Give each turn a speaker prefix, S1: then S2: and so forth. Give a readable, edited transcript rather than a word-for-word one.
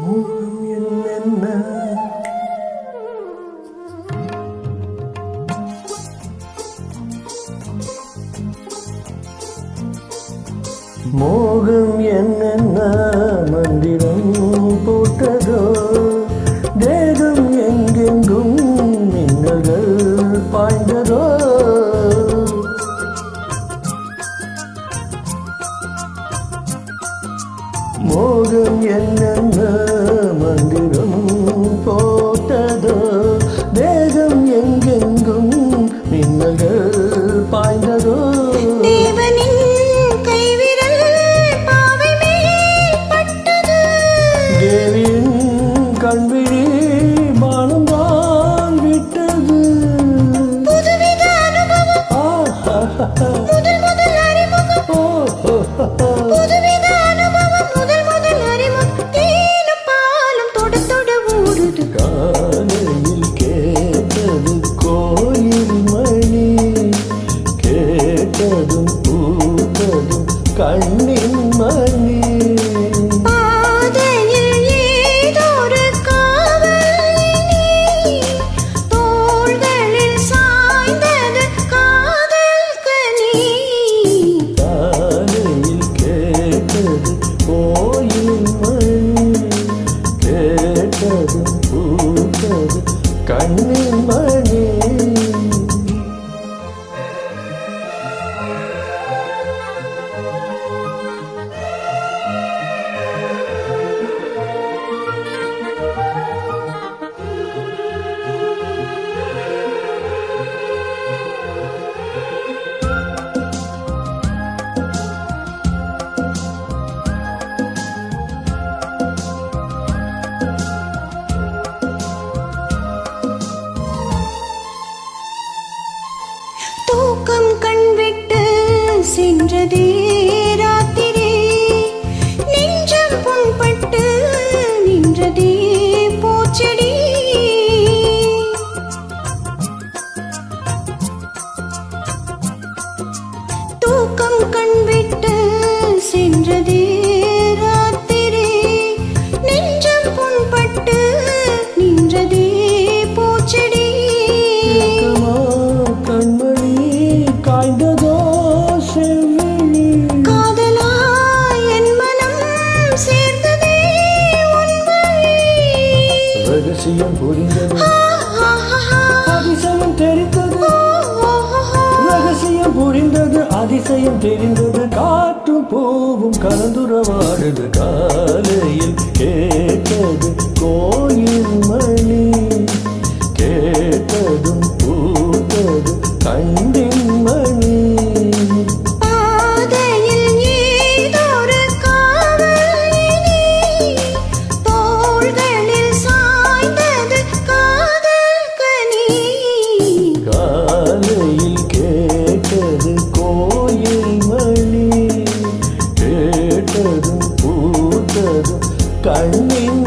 S1: மோகம் என்னென்ன மோகம் என்னென்ன மந்திரம் போட்டதோ தேகம் எங்கெங்கும் மின்னல்கள் பாய்ந்ததோ மோகம் என்னென்ன மந்திரம் போட்டதோ தேகம் எங்கெங்கும் மின்னல்கள் பாய்ந்ததோ கண்விழி பானம் தான் விட்டது காலையில் கேட்டது கோயில் மணி கேட்டதும் பூத்ததும் கண்ணின் மணி கண்ணின் மணி
S2: தூக்கம் கண்விட்டு சென்றதே ராத்திரி நெஞ்சம் புண்பட்டு நின்றதே பூச்செடி தூக்கம் கண்விட்டு சென்றதே ராத்திரி நெஞ்சம் புண்பட்டு நின்றதே பூச்செடி
S1: காய்ந்ததோ செவ்விழி
S2: காதலாய் என் மனம் சேர்ந்ததே உன் வழி
S1: ரகசியம் புரிந்தது அதிசயம் தெரிந்தது ரகசியம் புரிந்தது அதிசயம் தெரிந்தது காற்றும் பூவும் கலந்துறவாடுது காலையில் கேட்டது கோயில் மணி கேட்டதும் பூத்தது கண்ணின் மணி
S2: பாதையில் ஏதொரு காவலினி தோள்களில் சாய்ந்தது காதல் கனி
S1: காலையில் கேட்டது கோயில் மணி கேட்டதும் பூத்தது கண்ணின்